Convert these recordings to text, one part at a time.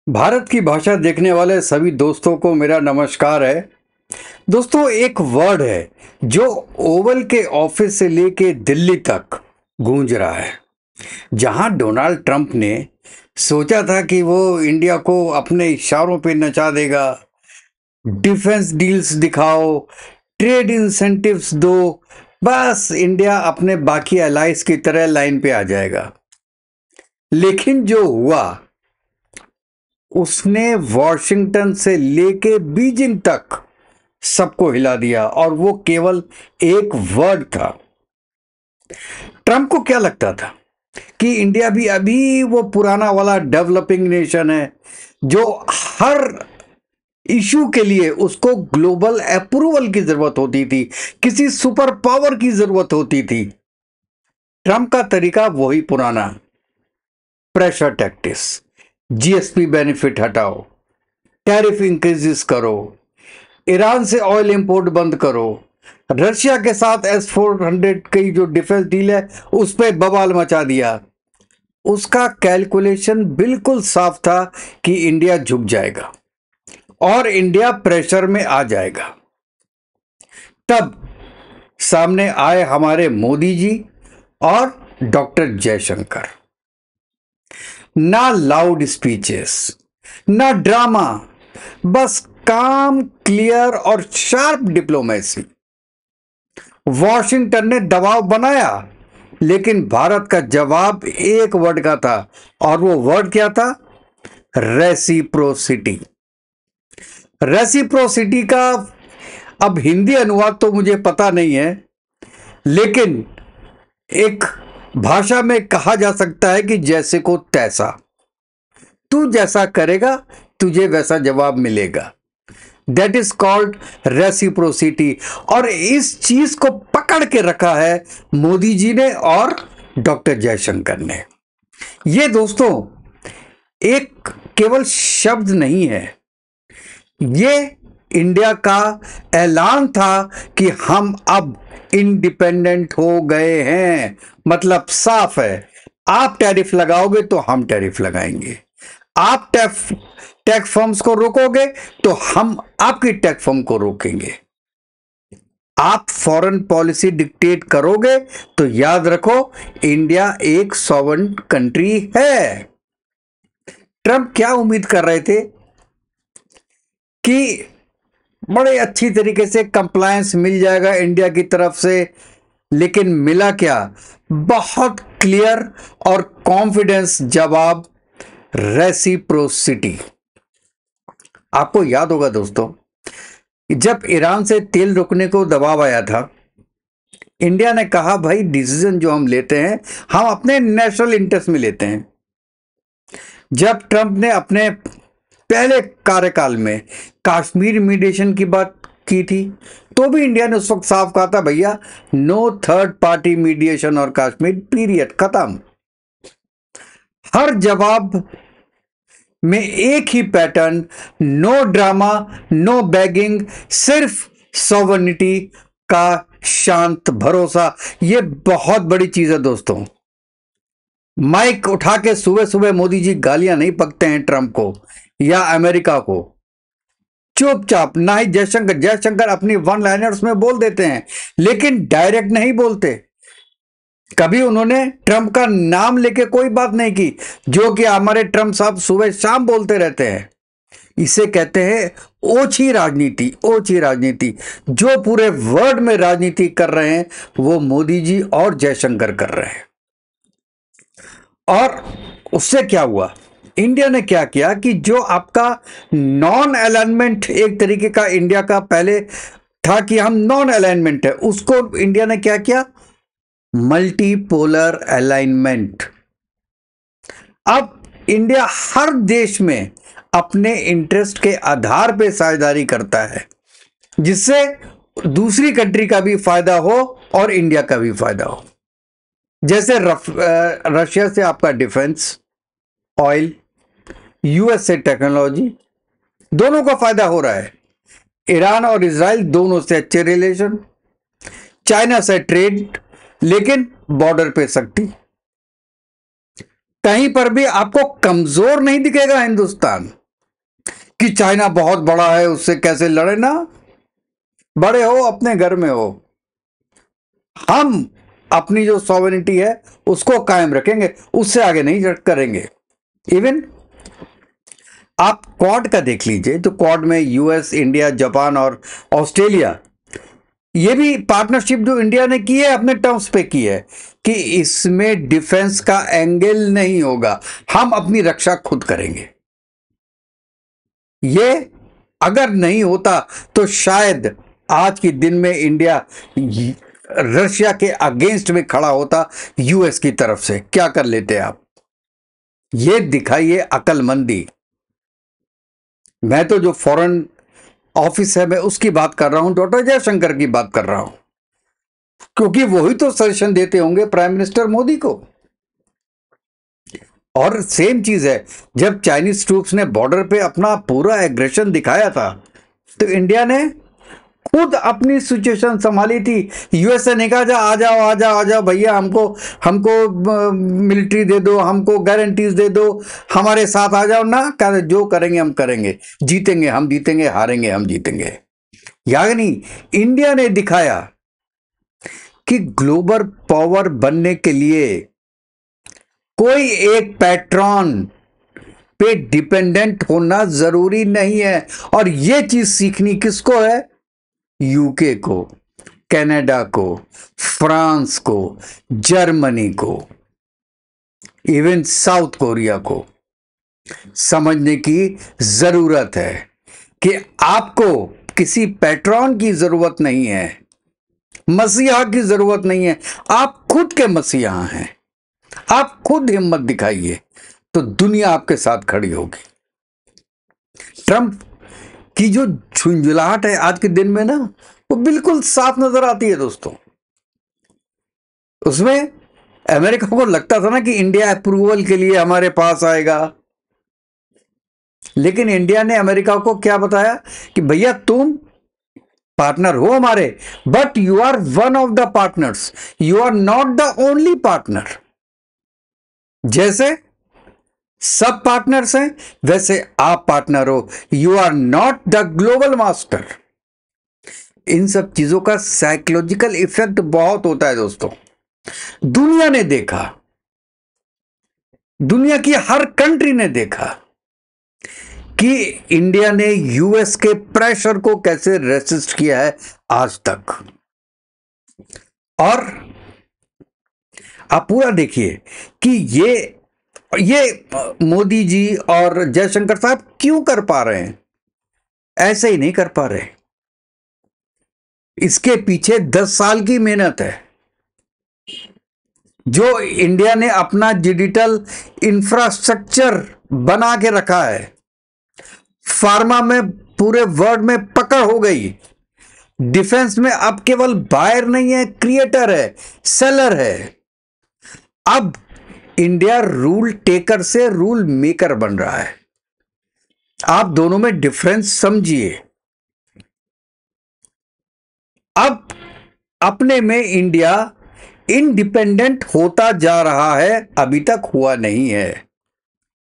भारत की भाषा देखने वाले सभी दोस्तों को मेरा नमस्कार है। दोस्तों, एक वर्ड है जो ओवल के ऑफिस से लेके दिल्ली तक गूंज रहा है। जहां डोनाल्ड ट्रंप ने सोचा था कि वो इंडिया को अपने इशारों पे नचा देगा, डिफेंस डील्स दिखाओ, ट्रेड इंसेंटिव्स दो, बस इंडिया अपने बाकी एलाइज की तरह लाइन पे आ जाएगा। लेकिन जो हुआ, उसने वॉशिंगटन से लेके बीजिंग तक सबको हिला दिया, और वो केवल एक वर्ड था। ट्रंप को क्या लगता था कि इंडिया भी अभी वो पुराना वाला डेवलपिंग नेशन है जो हर इशू के लिए उसको ग्लोबल अप्रूवल की जरूरत होती थी, किसी सुपर पावर की जरूरत होती थी। ट्रंप का तरीका वही पुराना, प्रेशर टैक्टिक्स, जीएसपी बेनिफिट हटाओ, टैरिफ इंक्रीजेस करो, ईरान से ऑयल इंपोर्ट बंद करो, रशिया के साथ S-400 की जो डिफेंस डील है उस पर बवाल मचा दिया। उसका कैलकुलेशन बिल्कुल साफ था कि इंडिया झुक जाएगा और इंडिया प्रेशर में आ जाएगा। तब सामने आए हमारे मोदी जी और डॉक्टर जयशंकर। ना लाउड स्पीचेस, ना ड्रामा, बस काम, क्लियर और शार्प डिप्लोमेसी। वॉशिंगटन ने दबाव बनाया, लेकिन भारत का जवाब एक वर्ड का था, और वो वर्ड क्या था? रेसिप्रोसिटी। रेसिप्रोसिटी का अब हिंदी अनुवाद तो मुझे पता नहीं है, लेकिन एक भाषा में कहा जा सकता है कि जैसे को तैसा, तू जैसा करेगा तुझे वैसा जवाब मिलेगा। That is called reciprocity. और इस चीज को पकड़ के रखा है मोदी जी ने और डॉक्टर जयशंकर ने। ये दोस्तों एक केवल शब्द नहीं है, ये इंडिया का ऐलान था कि हम अब इंडिपेंडेंट हो गए हैं। मतलब साफ है, आप टैरिफ लगाओगे तो हम टैरिफ लगाएंगे, आप टैक्स फर्म्स को रोकोगे तो हम आपकी टैक्स फर्म को रोकेंगे, आप फॉरेन पॉलिसी डिक्टेट करोगे तो याद रखो इंडिया एक सॉवरेन कंट्री है। ट्रंप क्या उम्मीद कर रहे थे कि बड़े अच्छी तरीके से कंप्लायंस मिल जाएगा इंडिया की तरफ से, लेकिन मिला क्या? बहुत क्लियर और कॉन्फिडेंस जवाब, रेसिप्रोसिटी। आपको याद होगा दोस्तों, जब ईरान से तेल रोकने को दबाव आया था, इंडिया ने कहा भाई डिसीजन जो हम लेते हैं हम अपने नेशनल इंटरेस्ट में लेते हैं। जब ट्रंप ने अपने पहले कार्यकाल में कश्मीर मीडिएशन की बात की थी, तो भी इंडिया ने उस वक्त साफ कहा था भैया नो थर्ड पार्टी मीडिएशन और कश्मीर, पीरियड, खत्म। हर जवाब में एक ही pattern, no drama, no begging, सिर्फ सॉवरेनिटी का शांत भरोसा। ये बहुत बड़ी चीज है दोस्तों। माइक उठा के सुबह सुबह मोदी जी गालियां नहीं पकते हैं ट्रंप को या अमेरिका को, चुपचाप। ना ही जयशंकर अपनी वन लाइनर्स में बोल देते हैं, लेकिन डायरेक्ट नहीं बोलते। कभी उन्होंने ट्रंप का नाम लेके कोई बात नहीं की, जो कि हमारे ट्रंप साहब सुबह शाम बोलते रहते हैं। इसे कहते हैं ओछी राजनीति। ओछी राजनीति। जो पूरे वर्ल्ड में राजनीति कर रहे हैं वो मोदी जी और जयशंकर कर रहे हैं। और उससे क्या हुआ? इंडिया ने क्या किया कि जो आपका नॉन अलाइनमेंट एक तरीके का इंडिया का पहले था कि हम नॉन अलाइनमेंट है, उसको इंडिया ने क्या किया? Multipolar alignment. अब इंडिया हर देश में अपने इंटरेस्ट के आधार पे साझेदारी करता है, जिससे दूसरी कंट्री का भी फायदा हो और इंडिया का भी फायदा हो। जैसे रशिया से आपका डिफेंस, ऑयल, यूएस से टेक्नोलॉजी, दोनों को फायदा हो रहा है। ईरान और इजराइल दोनों से अच्छे रिलेशन, चाइना से ट्रेड, लेकिन बॉर्डर पे सख्ती। कहीं पर भी आपको कमजोर नहीं दिखेगा हिंदुस्तान कि चाइना बहुत बड़ा है उससे कैसे लड़े ना। बड़े हो अपने घर में हो, हम अपनी जो सॉवरेनिटी है उसको कायम रखेंगे, उससे आगे नहीं करेंगे। इवन आप क्वाड का देख लीजिए, तो क्वाड में यूएस, इंडिया, जापान और ऑस्ट्रेलिया, ये भी पार्टनरशिप जो इंडिया ने की है अपने टर्म्स पे की है कि इसमें डिफेंस का एंगल नहीं होगा, हम अपनी रक्षा खुद करेंगे। ये अगर नहीं होता तो शायद आज के दिन में इंडिया रशिया के अगेंस्ट में खड़ा होता यूएस की तरफ से। क्या कर लेते आप? ये दिखाइए अकलमंदी। मैं तो जो फॉरेन ऑफिस है मैं उसकी बात कर रहा हूं, डॉक्टर जयशंकर की बात कर रहा हूं, क्योंकि वही तो सजेशन देते होंगे प्राइम मिनिस्टर मोदी को। और सेम चीज है, जब चाइनीज ट्रूप्स ने बॉर्डर पे अपना पूरा एग्रेशन दिखाया था तो इंडिया ने खुद अपनी सिचुएशन संभाली थी। यूएसए ने कहा आ जाओ आ जाओ आ जाओ भैया, हमको हमको मिलिट्री दे दो, हमको गारंटीज दे दो, हमारे साथ आ जाओ ना, जो करेंगे हम करेंगे, जीतेंगे हम जीतेंगे, हारेंगे हम जीतेंगे। यानी इंडिया ने दिखाया कि ग्लोबल पावर बनने के लिए कोई एक पैट्रॉन पे डिपेंडेंट होना जरूरी नहीं है। और ये चीज सीखनी किसको है? यूके को, कनाडा को, फ्रांस को, जर्मनी को, इवन साउथ कोरिया को समझने की जरूरत है कि आपको किसी पैट्रॉन की जरूरत नहीं है, मसीहा की जरूरत नहीं है, आप खुद के मसीहा हैं। आप खुद हिम्मत दिखाइए तो दुनिया आपके साथ खड़ी होगी। ट्रंप की जो झुंझुलाहट है आज के दिन में ना, वो बिल्कुल साफ नजर आती है दोस्तों। उसमें अमेरिका को लगता था ना कि इंडिया अप्रूवल के लिए हमारे पास आएगा, लेकिन इंडिया ने अमेरिका को क्या बताया कि भैया तुम पार्टनर हो हमारे, but you are one of the partners, you are not the only partner. जैसे सब पार्टनर्स हैं वैसे आप पार्टनर हो, you are not the global master. इन सब चीजों का साइकोलॉजिकल इफेक्ट बहुत होता है दोस्तों। दुनिया ने देखा, दुनिया की हर कंट्री ने देखा कि इंडिया ने यूएस के प्रेशर को कैसे रेसिस्ट किया है आज तक। और आप पूरा देखिए कि ये मोदी जी और जयशंकर साहब क्यों कर पा रहे हैं? ऐसे ही नहीं कर पा रहे, इसके पीछे 10 साल की मेहनत है। जो इंडिया ने अपना डिजिटल इंफ्रास्ट्रक्चर बना के रखा है, फार्मा में पूरे वर्ल्ड में पकड़ हो गई, डिफेंस में अब केवल बायर नहीं है, क्रिएटर है, सेलर है। अब इंडिया रूल टेकर से रूल मेकर बन रहा है। आप दोनों में डिफरेंस समझिए। अब अपने में इंडिया इंडिपेंडेंट होता जा रहा है, अभी तक हुआ नहीं है,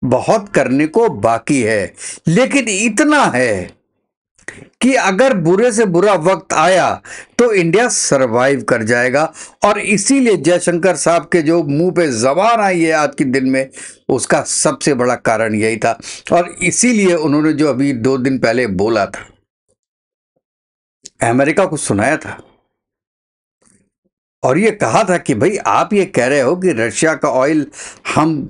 बहुत करने को बाकी है, लेकिन इतना है कि अगर बुरे से बुरा वक्त आया तो इंडिया सरवाइव कर जाएगा। और इसीलिए जयशंकर साहब के जो मुंह पे जबान आई है आज के दिन में, उसका सबसे बड़ा कारण यही था। और इसीलिए उन्होंने जो अभी 2 दिन पहले बोला था, अमेरिका को सुनाया था और ये कहा था कि भाई आप ये कह रहे हो कि रशिया का ऑयल हम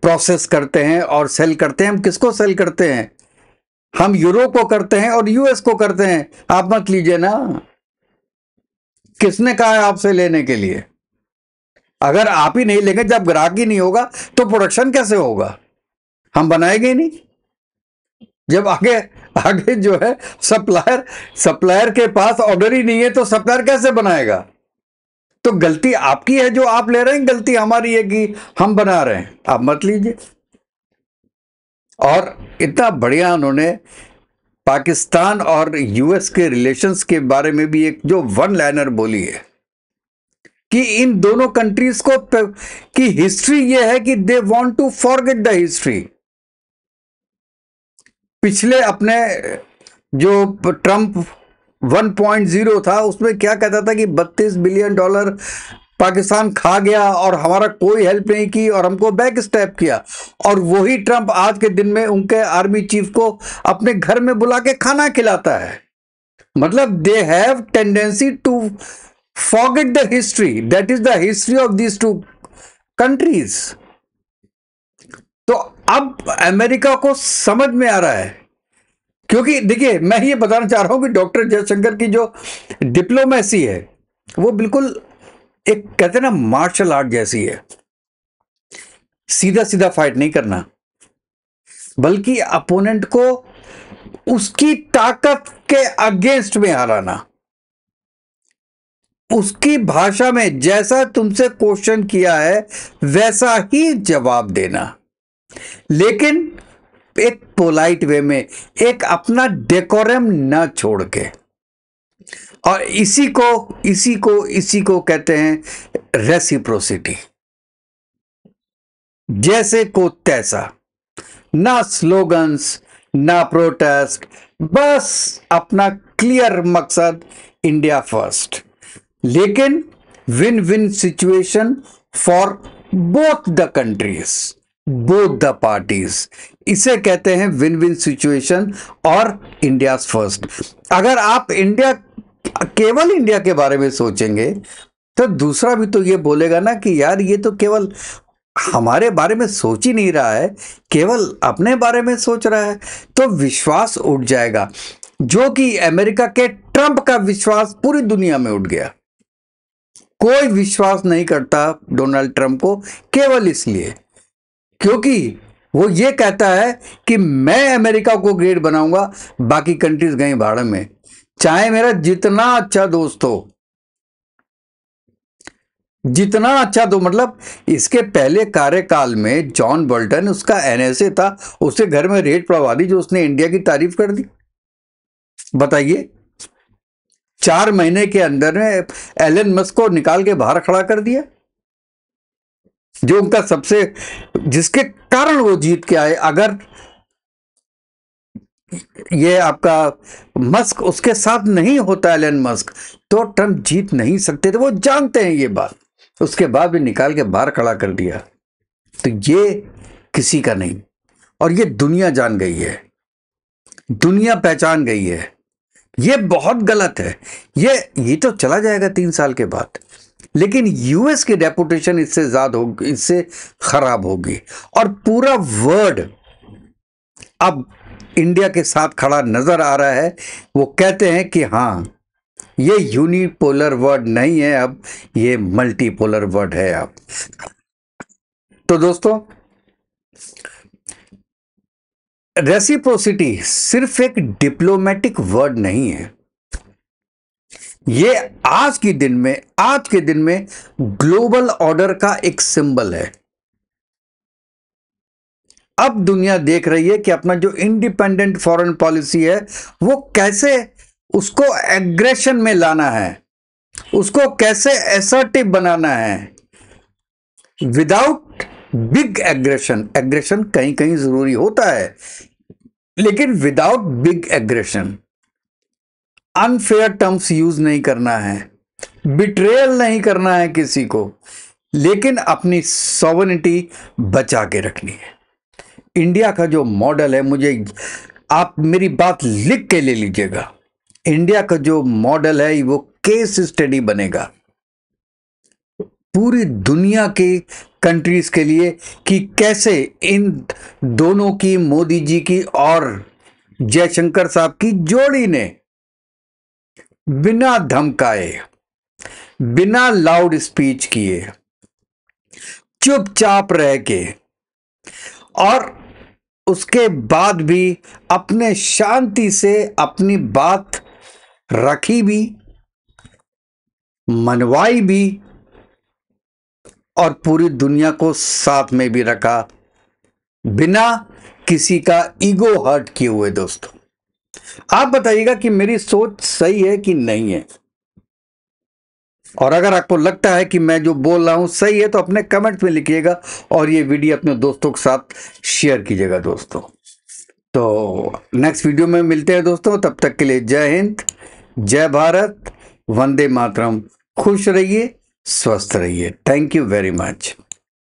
प्रोसेस करते हैं और सेल करते हैं, हम किसको सेल करते हैं? हम यूरोप को करते हैं और यूएस को करते हैं, आप मत लीजिए ना। किसने कहा है आपसे लेने के लिए? अगर आप ही नहीं लेंगे, जब ग्राहक ही नहीं होगा तो प्रोडक्शन कैसे होगा? हम बनाएंगे नहीं। जब आगे आगे जो है सप्लायर के पास ऑर्डर ही नहीं है तो सप्लायर कैसे बनाएगा? तो गलती आपकी है जो आप ले रहे हैं, गलती हमारी है कि हम बना रहे हैं, आप मत लीजिए। और इतना बढ़िया उन्होंने पाकिस्तान और यूएस के रिलेशंस के बारे में भी एक जो वन लाइनर बोली है कि इन दोनों कंट्रीज को की हिस्ट्री ये है कि they want to forget the history. पिछले अपने जो ट्रंप 1.0 था उसमें क्या कहता था कि $32 बिलियन पाकिस्तान खा गया और हमारा कोई हेल्प नहीं की और हमको बैक स्टेप किया, और वही ट्रंप आज के दिन में उनके आर्मी चीफ को अपने घर में बुला के खाना खिलाता है। मतलब they have tendency to forget the history, that is the history of these two countries. तो अब अमेरिका को समझ में आ रहा है, क्योंकि देखिए मैं ये बताना चाह रहा हूं कि डॉक्टर जयशंकर की जो डिप्लोमेसी है वो बिल्कुल एक कहते हैं ना मार्शल आर्ट जैसी है। सीधा सीधा फाइट नहीं करना, बल्कि अपोनेंट को उसकी ताकत के अगेंस्ट में हराना, उसकी भाषा में जैसा तुमसे क्वेश्चन किया है वैसा ही जवाब देना, लेकिन एक पोलाइट वे में, एक अपना डेकोरम न छोड़ के। और इसी को कहते हैं रेसिप्रोसिटी। जैसे को तैसा, ना स्लोगन्स ना प्रोटेस्ट, बस अपना क्लियर मकसद इंडिया फर्स्ट, लेकिन win win situation for both the countries, both the parties. इसे कहते हैं विन विन सिचुएशन और इंडिया फर्स्ट। अगर आप केवल इंडिया के बारे में सोचेंगे तो दूसरा भी तो ये बोलेगा ना कि यार ये तो केवल हमारे बारे में सोच ही नहीं रहा है, केवल अपने बारे में सोच रहा है, तो विश्वास उठ जाएगा। जो कि अमेरिका के ट्रंप का विश्वास पूरी दुनिया में उठ गया। कोई विश्वास नहीं करता डोनाल्ड ट्रंप को, केवल इसलिए क्योंकि वो ये कहता है कि मैं अमेरिका को ग्रेट बनाऊंगा, बाकी कंट्रीज गई भाड़ में, चाहे मेरा जितना अच्छा दोस्त हो, जितना अच्छा। तो मतलब इसके पहले कार्यकाल में जॉन बोल्टन, उसका एनएसए था, उसके घर में रेड पड़वा दी जो उसने इंडिया की तारीफ कर दी। बताइए, 4 महीने के अंदर में एलन मस्क को निकाल के बाहर खड़ा कर दिया, जो उनका सबसे, जिसके कारण वो जीत के आए। अगर ये आपका मस्क उसके साथ नहीं होता, एलन मस्क, तो ट्रंप जीत नहीं सकते थे, वो जानते हैं ये बात। उसके बाद भी निकाल के बाहर खड़ा कर दिया। तो ये किसी का नहीं, और ये दुनिया जान गई है, दुनिया पहचान गई है। ये बहुत गलत है। ये तो चला जाएगा 3 साल के बाद, लेकिन यूएस की रेपुटेशन इससे ज्यादा होगी, इससे खराब होगी, और पूरा वर्ल्ड अब इंडिया के साथ खड़ा नजर आ रहा है। वो कहते हैं कि हाँ, ये यूनिपोलर वर्ल्ड नहीं है, अब ये मल्टीपोलर वर्ल्ड है अब। तो दोस्तों, रेसिप्रोसिटी सिर्फ एक डिप्लोमेटिक वर्ड नहीं है, ये आज के दिन में ग्लोबल ऑर्डर का एक सिंबल है। अब दुनिया देख रही है कि अपना जो इंडिपेंडेंट फॉरेन पॉलिसी है वो कैसे उसको एग्रेशन में लाना है, उसको कैसे असर्टिव बनाना है, विदाउट बिग एग्रेशन। एग्रेशन कहीं कहीं जरूरी होता है, लेकिन without big aggression. Unfair terms use नहीं करना है, बिट्रेयल नहीं करना है किसी को, लेकिन अपनी सॉवरेनिटी बचा के रखनी है। इंडिया का जो मॉडल है, मुझे आप मेरी बात लिख के ले लीजिएगा, इंडिया का जो मॉडल है वो केस स्टडी बनेगा पूरी दुनिया के कंट्रीज के लिए, कि कैसे इन दोनों की, मोदी जी की और जयशंकर साहब की जोड़ी ने बिना धमकाए, बिना लाउड स्पीच किए, चुपचाप रह के, और उसके बाद भी अपने शांति से अपनी बात रखी भी, मनवाई भी, और पूरी दुनिया को साथ में भी रखा, बिना किसी का ईगो हर्ट किए हुए। दोस्तों, आप बताइएगा कि मेरी सोच सही है कि नहीं है। और अगर आपको लगता है कि मैं जो बोल रहा हूं सही है तो अपने कमेंट्स में लिखिएगा और ये वीडियो अपने दोस्तों के साथ शेयर कीजिएगा दोस्तों। तो नेक्स्ट वीडियो में मिलते हैं दोस्तों, तब तक के लिए जय हिंद, जय भारत, वंदे मातरम। खुश रहिए, स्वस्थ रहिए। Thank you very much.